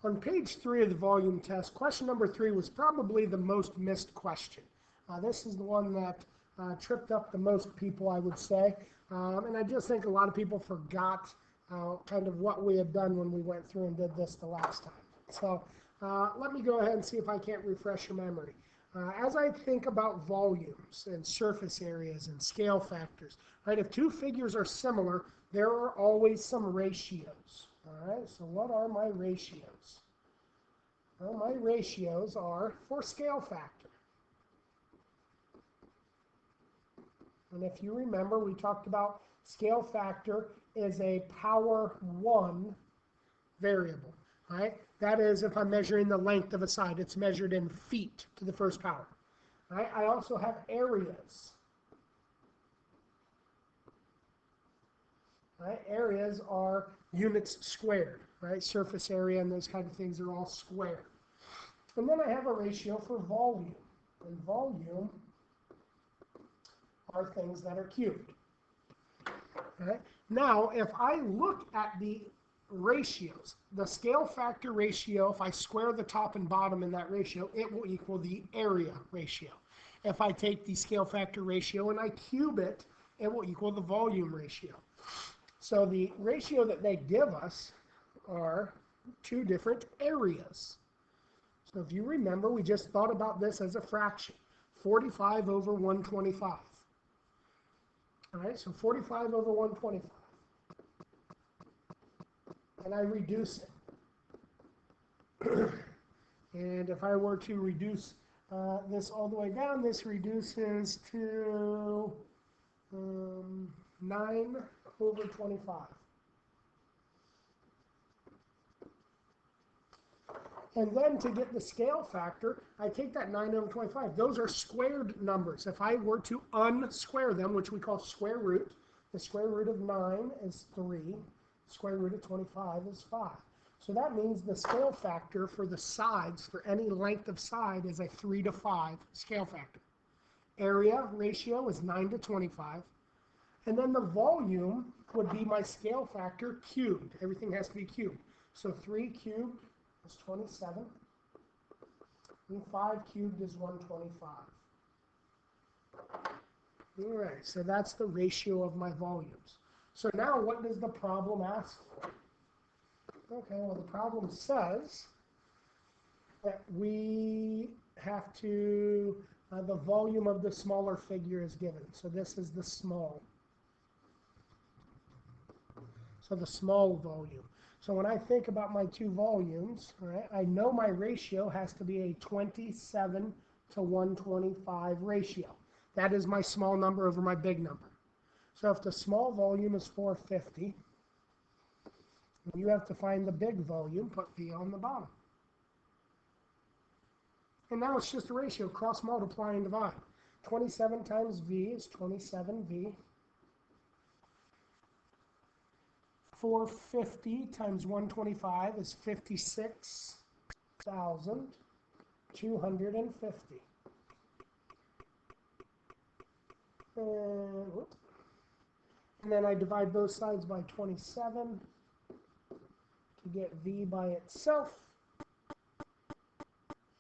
On page 3 of the volume test, question number 3 was probably the most missed question. This is the one that tripped up the most people, I would say. And I just think a lot of people forgot kind of what we had done when we went through and did this the last time. So let me go ahead and see if I can't refresh your memory. As I think about volumes and surface areas and scale factors, right, if two figures are similar, there are always some ratios. All right, so what are my ratios? Well, my ratios are for scale factor. And if you remember, we talked about scale factor is a power 1 variable, right? That is, if I'm measuring the length of a side, it's measured in feet to the first power. Right? I also have areas. Right? Areas are units squared, right? Surface area and those kind of things are all squared. And then I have a ratio for volume. And volume are things that are cubed. Right? Now, if I look at the ratios, the scale factor ratio, if I square the top and bottom in that ratio, it will equal the area ratio. If I take the scale factor ratio and I cube it, it will equal the volume ratio. So the ratio that they give us are two different areas. So if you remember, we just thought about this as a fraction, 45 over 125. All right, so 45 over 125. And I reduce it. And if I were to reduce this all the way down, this reduces to 9 over 25. And then to get the scale factor, I take that 9 over 25. Those are squared numbers. If I were to unsquare them, which we call square root, the square root of 9 is 3. Square root of 25 is 5. So that means the scale factor for the sides, for any length of side, is a 3 to 5 scale factor. Area ratio is 9 to 25. And then the volume would be my scale factor cubed. Everything has to be cubed. So 3 cubed is 27. And 5 cubed is 125. All right, so that's the ratio of my volumes. So now what does the problem ask for? Okay, well the problem says that we have to, the volume of the smaller figure is given. So this is the small. So the small volume. So when I think about my two volumes, right, I know my ratio has to be a 27 to 125 ratio. That is my small number over my big number. So if the small volume is 450, you have to find the big volume, put V on the bottom. And now it's just a ratio, cross multiply and divide. 27 times V is 27V. 450 times 125 is 56,250. And then I divide both sides by 27 to get V by itself.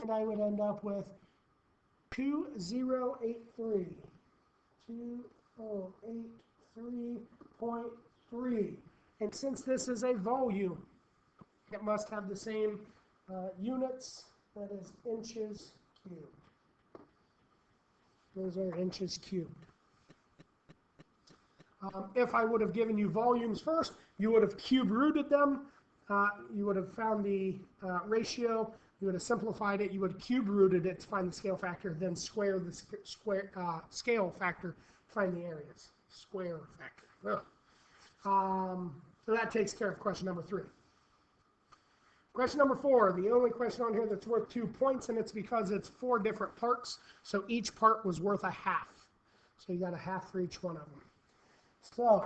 And I would end up with 2083. 2083.3. And since this is a volume, it must have the same units, that is inches cubed. Those are inches cubed. If I would have given you volumes first, you would have cube rooted them. You would have found the ratio. You would have simplified it. You would have cube rooted it to find the scale factor, then square the scale factor to find the areas. Square factor. So that takes care of question number 3. Question number 4, the only question on here that's worth 2 points, and it's because it's 4 different parts. So each part was worth a half. So you got a half for each one of them. So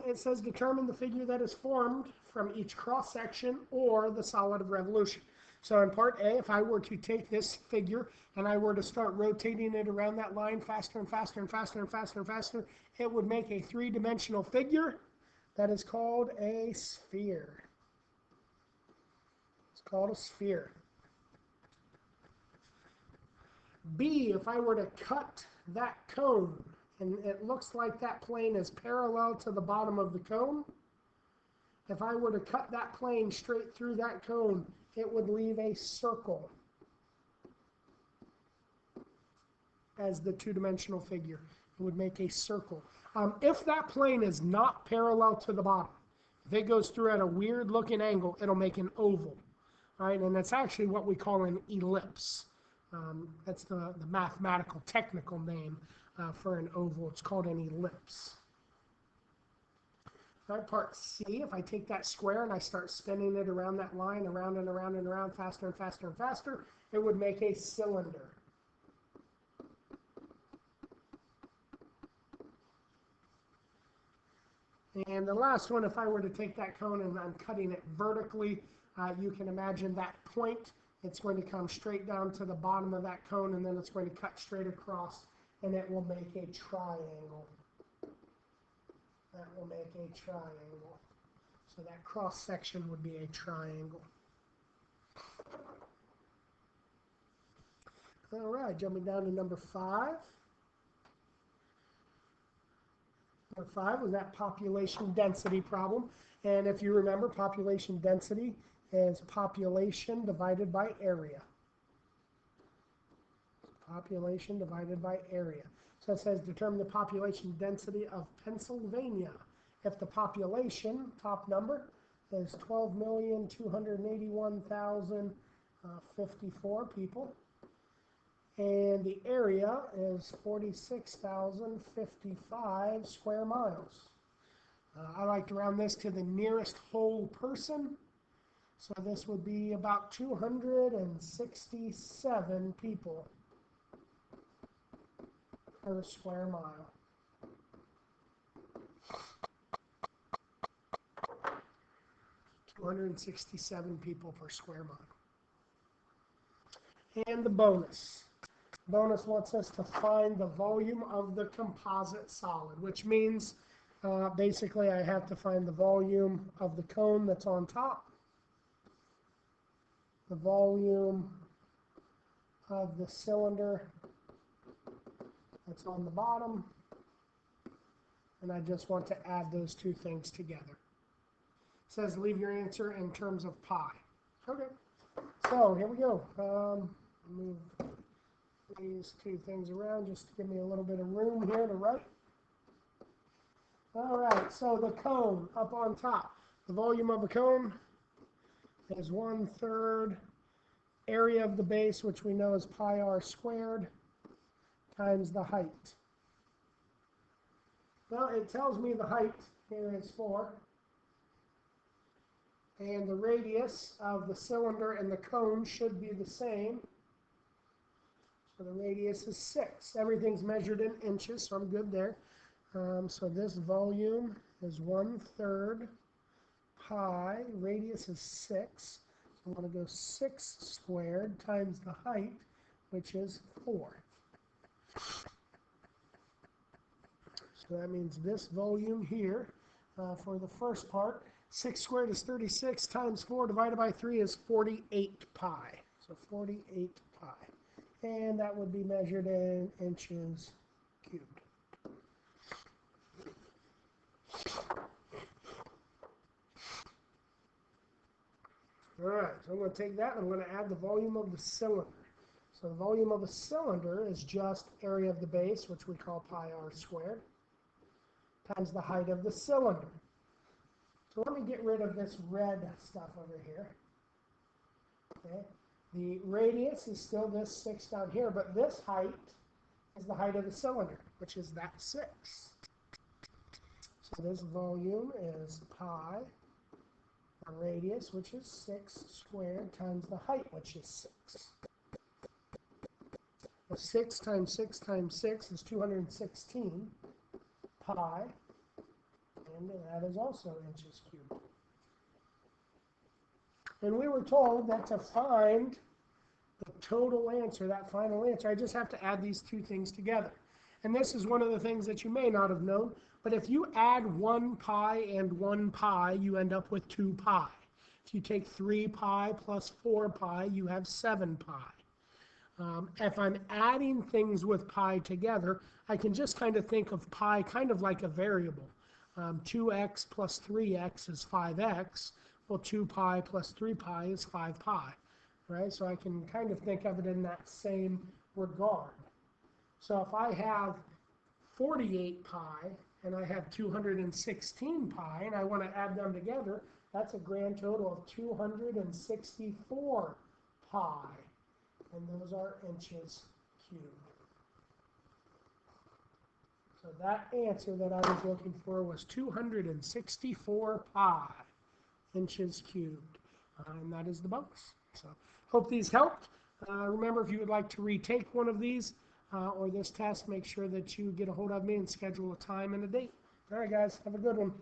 it says determine the figure that is formed from each cross section or the solid of revolution. So in part A, if I were to take this figure and I were to start rotating it around that line faster and faster and faster and faster and faster, it would make a 3-dimensional figure that is called a sphere. called a sphere. B, if I were to cut that cone, and it looks like that plane is parallel to the bottom of the cone, if I were to cut that plane straight through that cone, it would leave a circle as the two-dimensional figure. It would make a circle. If that plane is not parallel to the bottom, if it goes through at a weird-looking angle, it'll make an oval. Right? And that's actually what we call an ellipse. That's the mathematical, technical name for an oval. It's called an ellipse. All right, part C, if I take that square and I start spinning it around that line, around and around and around, faster and faster and faster, it would make a cylinder. And the last one, if I were to take that cone and I'm cutting it vertically, you can imagine that point. It's going to come straight down to the bottom of that cone, and then it's going to cut straight across, and it will make a triangle. That will make a triangle. So that cross section would be a triangle. All right, jumping down to number 5. Number 5 was that population density problem. And if you remember, population density is population divided by area. Population divided by area. So it says determine the population density of Pennsylvania. If the population, top number, is 12,281,054 people, and the area is 46,055 square miles. I like to round this to the nearest whole person. So this would be about 267 people per square mile. (267 people per square mile). And the bonus. Bonus wants us to find the volume of the composite solid, which means basically I have to find the volume of the cone that's on top, the volume of the cylinder that's on the bottom, and I just want to add those two things together. It says leave your answer in terms of pi. Okay, so here we go. Move these two things around just to give me a little bit of room here to write. All right, so the cone up on top. The volume of a cone is 1/3 area of the base, which we know is pi r squared, times the height. Well, it tells me the height here is 4. And the radius of the cylinder and the cone should be the same. So the radius is 6. Everything's measured in inches, so I'm good there. So this volume is 1/3 pi. Radius is 6. So I'm going to go 6 squared times the height, which is 4. So that means this volume here, for the first part, 6 squared is 36 times 4 divided by 3 is 48 pi. So 48 pi. And that would be measured in inches cubed. All right, so I'm going to take that and I'm going to add the volume of the cylinder. So the volume of a cylinder is just area of the base, which we call pi r squared, times the height of the cylinder. So let me get rid of this red stuff over here. Okay. The radius is still this 6 down here, but this height is the height of the cylinder, which is that 6. So this volume is pi, the radius, which is 6 squared, times the height, which is 6. Well, 6 times 6 times 6 is 216 pi, and that is also inches cubed. And we were told that to find the total answer, that final answer, I just have to add these two things together. And this is one of the things that you may not have known, but if you add 1 pi and 1 pi, you end up with 2 pi. If you take 3 pi plus 4 pi, you have 7 pi. If I'm adding things with pi together, I can just kind of think of pi kind of like a variable. 2x plus 3x is 5x. Well, 2 pi plus 3 pi is 5 pi, right? So I can kind of think of it in that same regard. So if I have 48 pi and I have 216 pi and I want to add them together, that's a grand total of 264 pi. And those are inches cubed. So that answer that I was looking for was 264 pi inches cubed. And that is the bonus. So hope these helped. Remember, if you would like to retake one of these or this test, make sure that you get a hold of me and schedule a time and a date. All right, guys, have a good one.